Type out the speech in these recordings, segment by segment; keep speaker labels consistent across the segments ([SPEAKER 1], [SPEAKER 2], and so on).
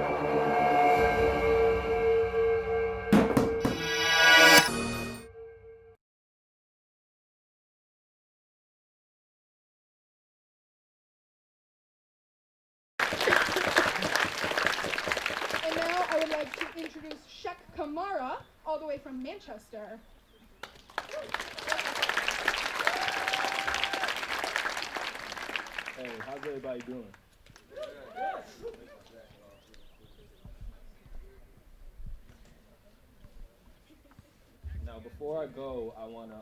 [SPEAKER 1] And now I would like to introduce Scheck Kumara, all the way from Manchester.
[SPEAKER 2] Hey, how's everybody doing? Now, before I go, I want to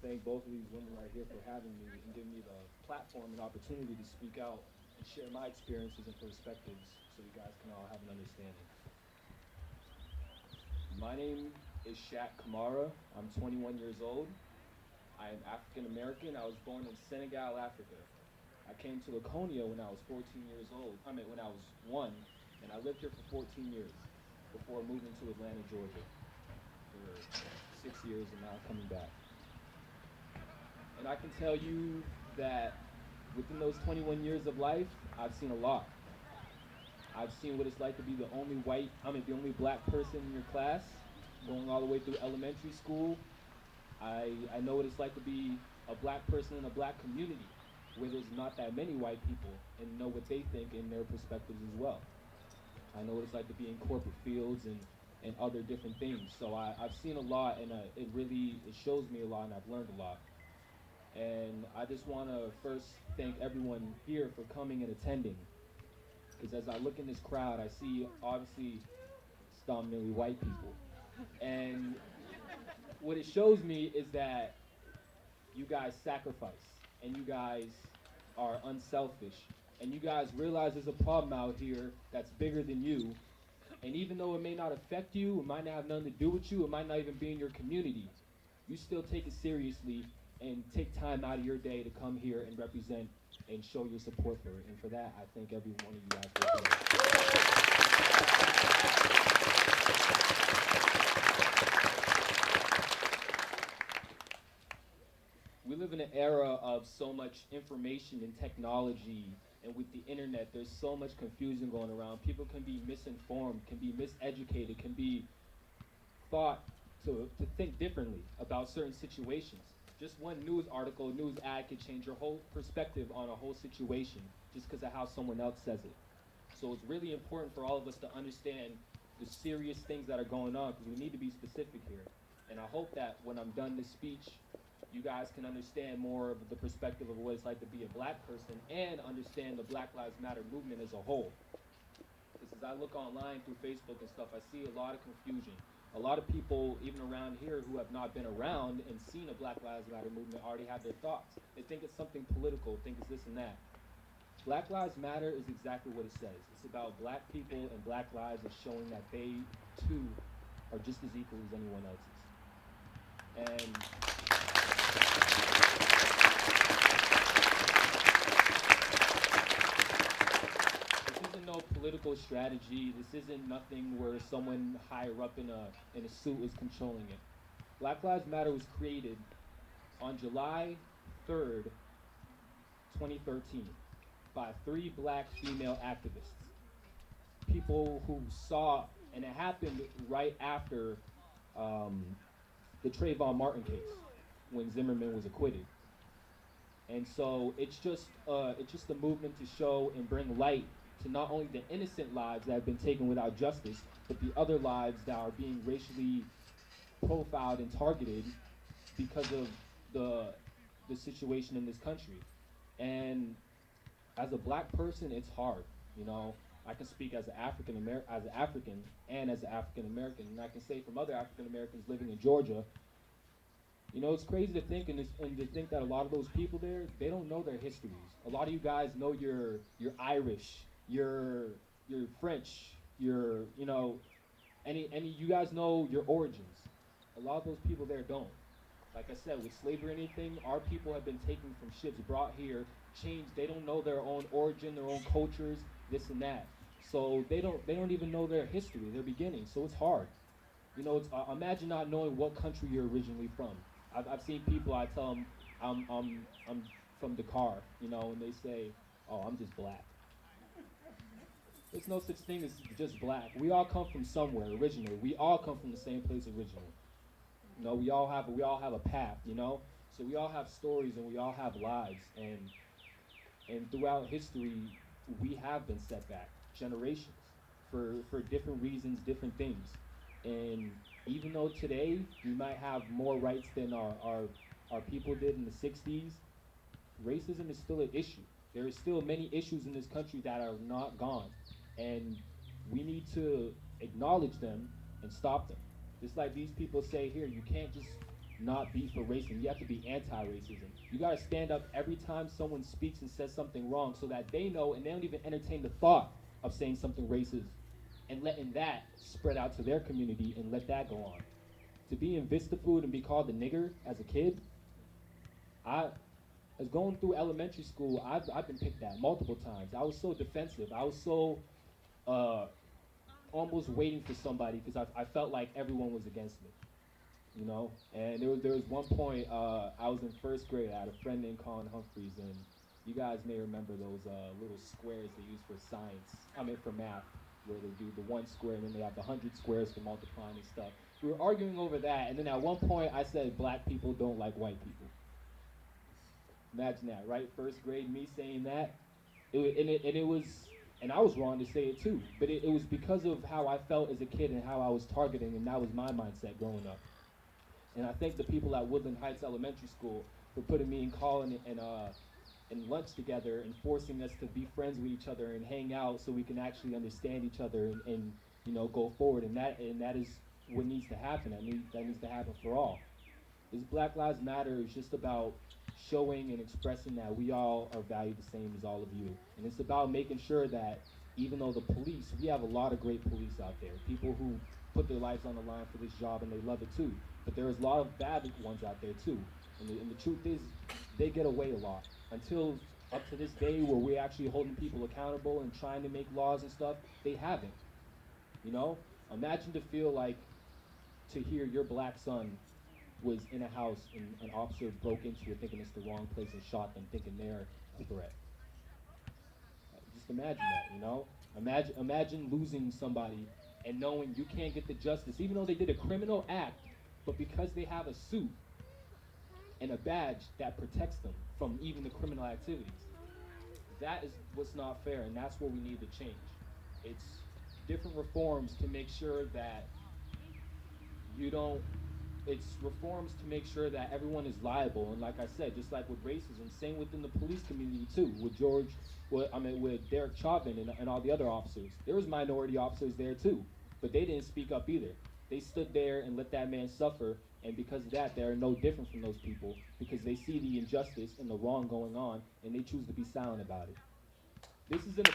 [SPEAKER 2] thank both of these women right here for having me and giving me the platform and opportunity to speak out and share my experiences and perspectives so you guys can all have an understanding. My name is Scheck Kumara. I'm 21 years old. I am African American. I was born in Senegal, Africa. I came to Laconia when I was 14 years old. When I was 1, and I lived here for 14 years before moving to Atlanta, Georgia for 6 years and now coming back. And I can tell you that within those 21 years of life, I've seen a lot. I've seen what it's like to be the only black person in your class, going all the way through elementary school. I know what it's like to be a black person in a black community where there's not that many white people and know what they think and their perspectives as well. I know what it's like to be in corporate fields and other different things. So I've seen a lot, and it shows me a lot, and I've learned a lot. And I just want to first thank everyone here for coming and attending. Because as I look in this crowd, I see obviously predominantly white people. And what it shows me is that you guys sacrifice, and you guys are unselfish, and you guys realize there's a problem out here that's bigger than you. And even though it may not affect you, it might not have nothing to do with you, it might not even be in your community, you still take it seriously and take time out of your day to come here and represent and show your support for it. And for that, I thank every one of you guys for coming. We live in an era of so much information and technology, and with the internet, there's so much confusion going around. People can be misinformed, can be miseducated, can be thought to think differently about certain situations. Just one news article, news ad could change your whole perspective on a whole situation just because of how someone else says it. So it's really important for all of us to understand the serious things that are going on, because we need to be specific here. And I hope that when I'm done this speech, you guys can understand more of the perspective of what it's like to be a black person and understand the Black Lives Matter movement as a whole. Because as I look online through Facebook and stuff, I see a lot of confusion. A lot of people, even around here, who have not been around and seen a Black Lives Matter movement already have their thoughts. They think it's something political, think it's this and that. Black Lives Matter is exactly what it says. It's about black people and black lives, and showing that they, too, are just as equal as anyone else's. And this isn't no political strategy. This isn't nothing where someone higher up in a suit is controlling it. Black Lives Matter was created on July 3rd, 2013, by 3 black female activists. People who saw, and it happened right after the Trayvon Martin case, when Zimmerman was acquitted. And so it's just a movement to show and bring light to not only the innocent lives that have been taken without justice, but the other lives that are being racially profiled and targeted because of the situation in this country. And as a black person, it's hard. You know, I can speak as an African and as an African American, and I can say from other African Americans living in Georgia. You know, it's crazy to think and to think that a lot of those people there, they don't know their histories. A lot of you guys know you're Irish, you're French, any you guys know your origins. A lot of those people there don't. Like I said, with slavery or anything, our people have been taken from ships, brought here, changed. They don't know their own origin, their own cultures, this and that. So they don't even know their history, their beginning. So it's hard. You know, imagine not knowing what country you're originally from. I've seen people. I tell them I'm from Dakar, you know, and they say, "Oh, I'm just black." There's no such thing as just black. We all come from somewhere originally. We all come from the same place originally. You know, we all have a path, you know? So we all have stories and we all have lives, and throughout history we have been set back generations for different reasons, different things. And even though today we might have more rights than our people did in the 60s, racism is still an issue. There are still many issues in this country that are not gone, and we need to acknowledge them and stop them. Just like these people say here, you can't just not be for racism. You have to be anti-racism. You got to stand up every time someone speaks and says something wrong, so that they know and they don't even entertain the thought of saying something racist, and letting that spread out to their community and let that go on. To be in Vista Food and be called a nigger as a kid, I as going through elementary school, I've been picked at multiple times. I was so defensive. I was so uh, almost waiting for somebody because I felt like everyone was against me, you know. And there was one point I was in first grade. I had a friend named Colin Humphreys, and you guys may remember those little squares they use for science. I mean for math, where they do the one square and then they have the 100 squares for multiplying and stuff. We were arguing over that, and then at one point I said black people don't like white people. Imagine that, right? First grade, me saying that, and it was, and I was wrong to say it too. But it was because of how I felt as a kid and how I was targeting, and that was my mindset growing up. And I thank the people at Woodland Heights Elementary School for putting me and Colin and lunch together and forcing us to be friends with each other and hang out so we can actually understand each other and go forward. And that is what needs to happen. That needs to happen for all. This Black Lives Matter is just about showing and expressing that we all are valued the same as all of you. And it's about making sure that even though the police, we have a lot of great police out there, people who put their lives on the line for this job and they love it too. But there's a lot of bad ones out there too. And the truth is, they get away a lot. Until up to this day where we're actually holding people accountable and trying to make laws and stuff, they haven't. You know? Imagine to feel like to hear your black son was in a house and an officer broke into it thinking it's the wrong place and shot them thinking they're a threat. Just imagine that, you know? Imagine losing somebody and knowing you can't get the justice, even though they did a criminal act, but because they have a suit and a badge that protects them from even the criminal activities. That is what's not fair, and that's what we need to change. It's different reforms to make sure that you don't it's reforms to make sure that everyone is liable. And like I said, just like with racism, same within the police community too. With Derek Chauvin and all the other officers, there was minority officers there too, but they didn't speak up either. They stood there and let that man suffer, and because of that, they're no different from those people because they see the injustice and the wrong going on, and they choose to be silent about it. This is an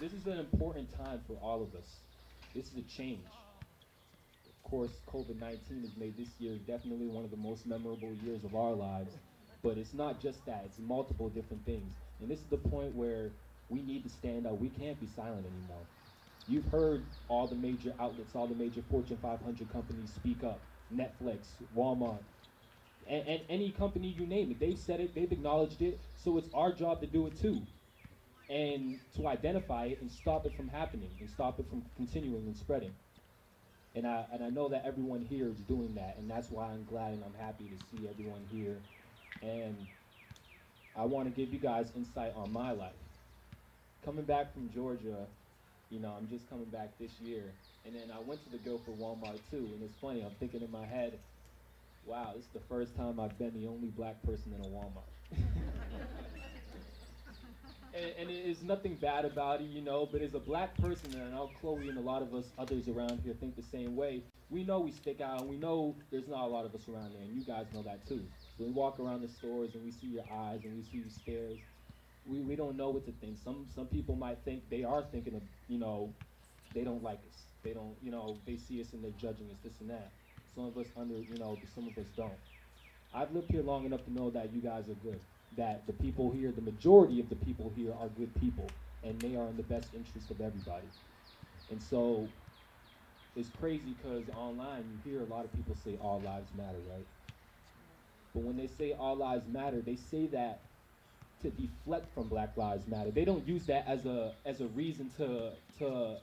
[SPEAKER 2] this is an important time for all of us. This is a change. Of course, COVID-19 has made this year definitely one of the most memorable years of our lives. But it's not just that, it's multiple different things. And this is the point where we need to stand up. We can't be silent anymore. You've heard all the major outlets, all the major Fortune 500 companies speak up. Netflix, Walmart, and any company you name it. They've said it, they've acknowledged it. So it's our job to do it too. And to identify it and stop it from happening and stop it from continuing and spreading. And I know that everyone here is doing that, and that's why I'm glad and I'm happy to see everyone here. And I want to give you guys insight on my life. Coming back from Georgia, I'm just coming back this year, and then I went to the Gilford Walmart too. And it's funny, I'm thinking in my head, wow, this is the first time I've been the only black person in a Walmart. And it is nothing bad about it, but as a black person, and I know Chloe and a lot of us others around here think the same way, we know we stick out, and we know there's not a lot of us around there, and you guys know that too. So we walk around the stores, and we see your eyes, and we see your stares. We don't know what to think. Some people might think they are thinking of, they don't like us. They don't, they see us and they're judging us, this and that. Some of us some of us don't. I've lived here long enough to know that you guys are good. That the people here, the majority of the people here are good people, and they are in the best interest of everybody. And so it's crazy because online you hear a lot of people say all lives matter, right? But when they say all lives matter, they say that to deflect from Black Lives Matter. They don't use that as a reason to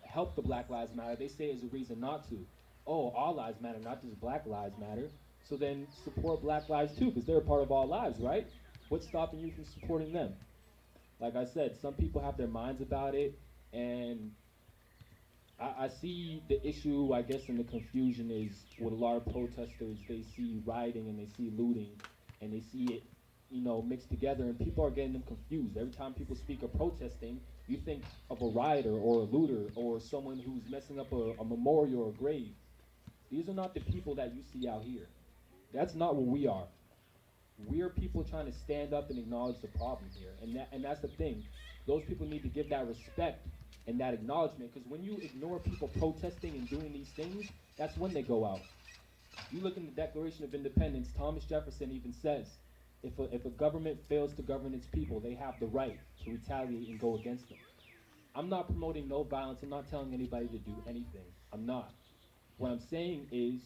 [SPEAKER 2] help the Black Lives Matter. They say it as a reason not to. Oh, all lives matter, not just Black Lives Matter. So then support Black lives too, because they're a part of all lives, right? What's stopping you from supporting them? Like I said, some people have their minds about it, and I see the issue, I guess, and the confusion is with a lot of protesters. They see rioting and they see looting, and they see it, mixed together, and people are getting them confused. Every time people speak of protesting, you think of a rioter or a looter or someone who's messing up a memorial or a grave. These are not the people that you see out here. That's not what we are. We are people trying to stand up and acknowledge the problem here, and that's the thing. Those people need to give that respect and that acknowledgement, because when you ignore people protesting and doing these things, that's when they go out. You look in the Declaration of Independence, Thomas Jefferson even says, if a government fails to govern its people, they have the right to retaliate and go against them. I'm not promoting no violence. I'm not telling anybody to do anything. I'm not. What I'm saying is,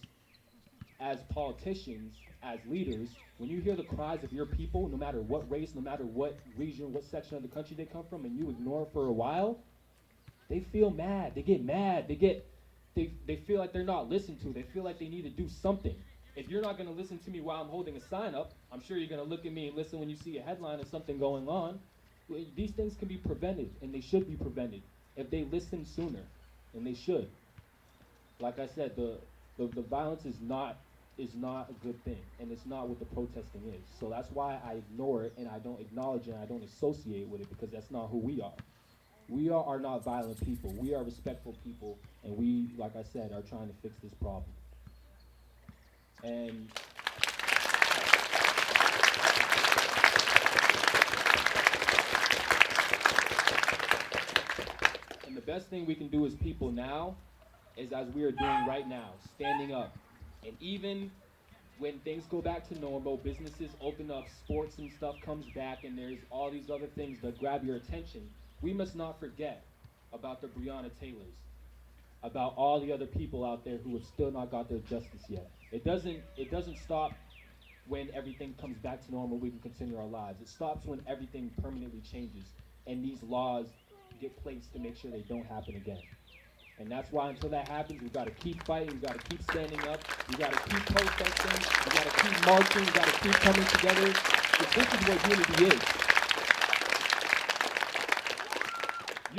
[SPEAKER 2] as politicians, as leaders, when you hear the cries of your people, no matter what race, no matter what region, what section of the country they come from, and you ignore it for a while, they feel mad. They get mad. They feel like they're not listened to. They feel like they need to do something. If you're not going to listen to me while I'm holding a sign up, I'm sure you're going to look at me and listen when you see a headline of something going on. These things can be prevented, and they should be prevented if they listen sooner, and they should. Like I said, the violence is not a good thing, and it's not what the protesting is. So that's why I ignore it, and I don't acknowledge it, and I don't associate with it, because that's not who we are. We are not violent people. We are respectful people, and we, like I said, are trying to fix this problem. And the best thing we can do as people now is as we are doing right now, standing up. And even when things go back to normal, businesses open up, sports and stuff comes back, and there's all these other things that grab your attention, we must not forget about the Breonna Taylors, about all the other people out there who have still not got their justice yet. It doesn't stop when everything comes back to normal, we can continue our lives. It stops when everything permanently changes and these laws get placed to make sure they don't happen again. And that's why until that happens, we've got to keep fighting, we've got to keep standing up, we've got to keep protesting, we've got to keep marching, we've got to keep coming together. Because this is what unity is.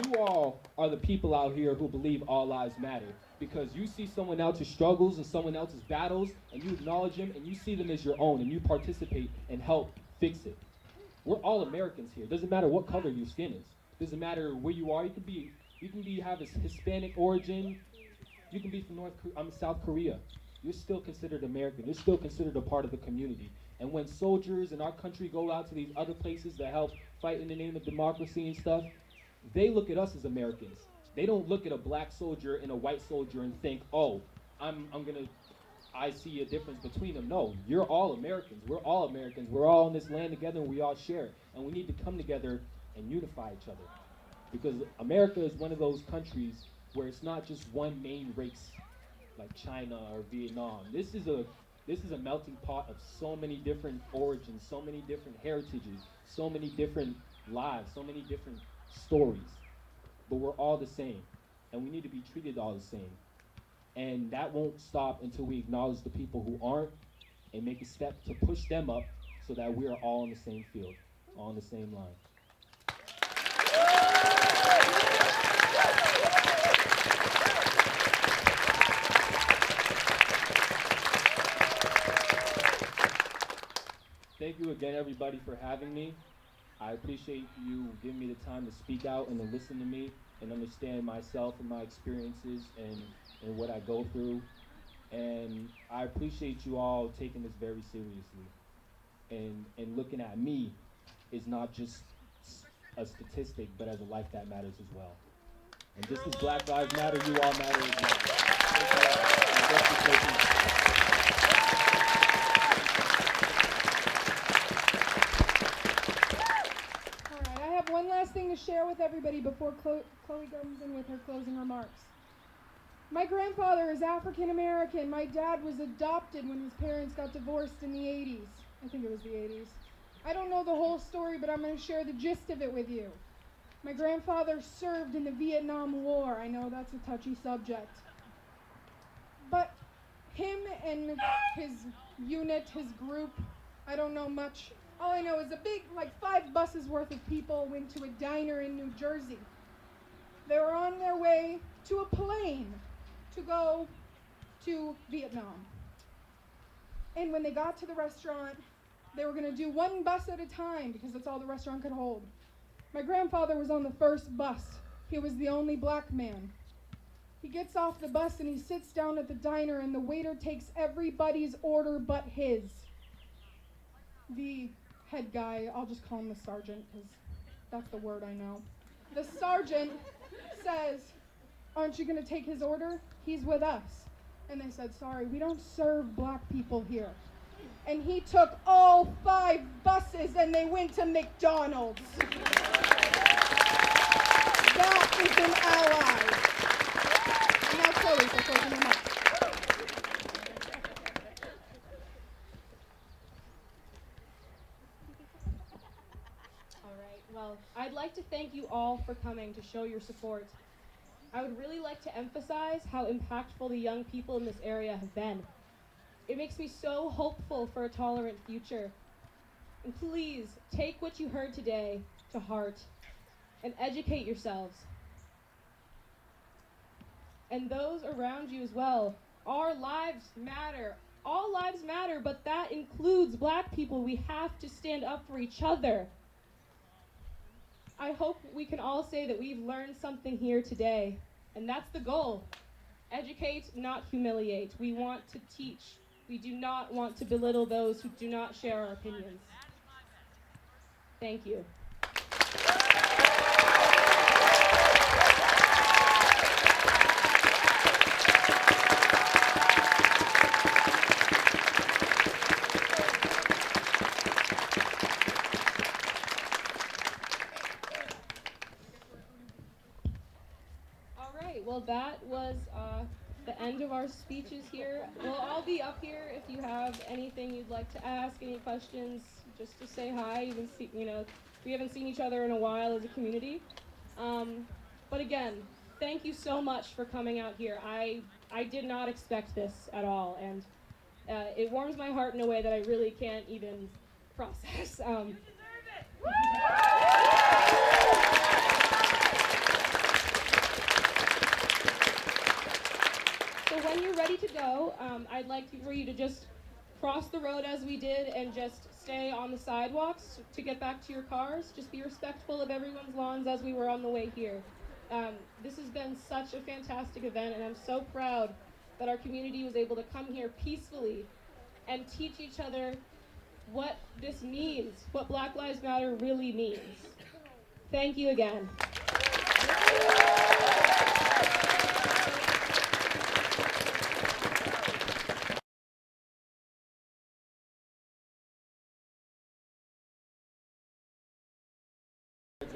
[SPEAKER 2] You all are the people out here who believe all lives matter, because you see someone else's struggles and someone else's battles, and you acknowledge them, and you see them as your own, and you participate and help fix it. We're all Americans here. It doesn't matter what color your skin is. It doesn't matter where you are. Have a Hispanic origin. You can be from South Korea. You're still considered American. You're still considered a part of the community. And when soldiers in our country go out to these other places that help fight in the name of democracy and stuff, they look at us as Americans. They don't look at a black soldier and a white soldier and think, oh, I see a difference between them. No, you're all Americans. We're all Americans. We're all in this land together, and we all share it. And we need to come together and unify each other. Because America is one of those countries where it's not just one main race like China or Vietnam. This is a melting pot of so many different origins, so many different heritages, so many different lives, so many different stories. But we're all the same, and we need to be treated all the same. And that won't stop until we acknowledge the people who aren't and make a step to push them up so that we are all on the same field, all on the same line. Thank you again, everybody, for having me. I appreciate you giving me the time to speak out and to listen to me and understand myself and my experiences and what I go through. And I appreciate you all taking this very seriously. And looking at me is not just a statistic, but as a life that matters as well. And just as Black Lives Matter, you all matter as well.
[SPEAKER 1] Alright, I have one last thing to share with everybody before Chloe comes in with her closing remarks. My grandfather is African American. My dad was adopted when his parents got divorced in the 80s. I think it was the 80s. I don't know the whole story, but I'm going to share the gist of it with you. My grandfather served in the Vietnam War. I know that's a touchy subject. But him and his unit, his group, I don't know much. All I know is a big, 5 buses worth of people went to a diner in New Jersey. They were on their way to a plane to go to Vietnam. And when they got to the restaurant, they were going to do 1 bus at a time because that's all the restaurant could hold. My grandfather was on the first bus. He was the only black man. He gets off the bus and he sits down at the diner, and the waiter takes everybody's order but his. The head guy, I'll just call him the sergeant because that's the word I know. The sergeant says, "Aren't you going to take his order? He's with us." And they said, "Sorry, we don't serve black people here." And he took all 5 buses and they went to McDonald's. That is an ally. And now Chloe for closing remarks.
[SPEAKER 3] All right, well, I'd like to thank you all for coming to show your support. I would really like to emphasize how impactful the young people in this area have been. It makes me so hopeful for a tolerant future. And please, take what you heard today to heart and educate yourselves. And those around you as well. Our lives matter. All lives matter, but that includes black people. We have to stand up for each other. I hope we can all say that we've learned something here today, and that's the goal. Educate, not humiliate. We want to teach. We do not want to belittle those who do not share our opinions. Thank you. Well, that was the end of our speeches here. We'll all be up here if you have anything you'd like to ask, any questions, just to say hi. We haven't seen each other in a while as a community. But again, thank you so much for coming out here. I did not expect this at all, and it warms my heart in a way that I really can't even process. You deserve it! So when you're ready to go, I'd like for you to just cross the road as we did and just stay on the sidewalks to get back to your cars. Just be respectful of everyone's lawns as we were on the way here. This has been such a fantastic event, and I'm so proud that our community was able to come here peacefully and teach each other what this means, what Black Lives Matter really means. Thank you again.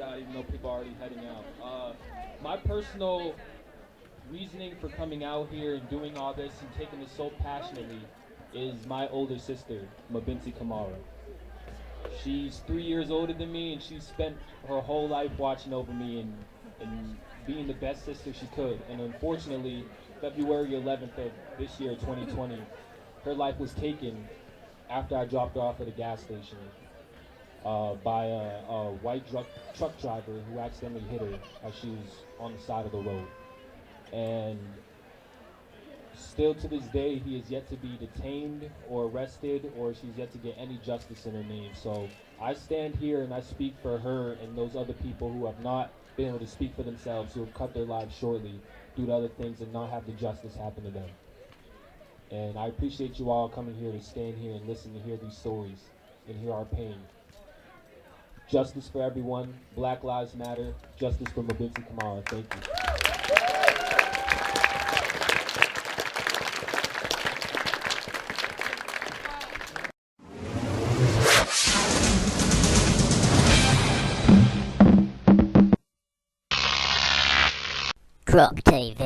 [SPEAKER 2] Out, even though people are already heading out. My personal reasoning for coming out here and doing all this and taking this so passionately is my older sister, Mabinti Kumara. She's 3 years older than me, and she spent her whole life watching over me and being the best sister she could. And unfortunately, February 11th of this year, 2020, her life was taken after I dropped her off at a gas station. By a white truck driver who accidentally hit her as she was on the side of the road. And still to this day, he is yet to be detained or arrested, or she's yet to get any justice in her name. So I stand here and I speak for her and those other people who have not been able to speak for themselves, who have cut their lives shortly due to other things and not have the justice happen to them. And I appreciate you all coming here to stand here and listen to hear these stories and hear our pain. Justice for everyone. Black Lives Matter. Justice for Mabinti Kumara. Thank you.
[SPEAKER 4] Croc TV.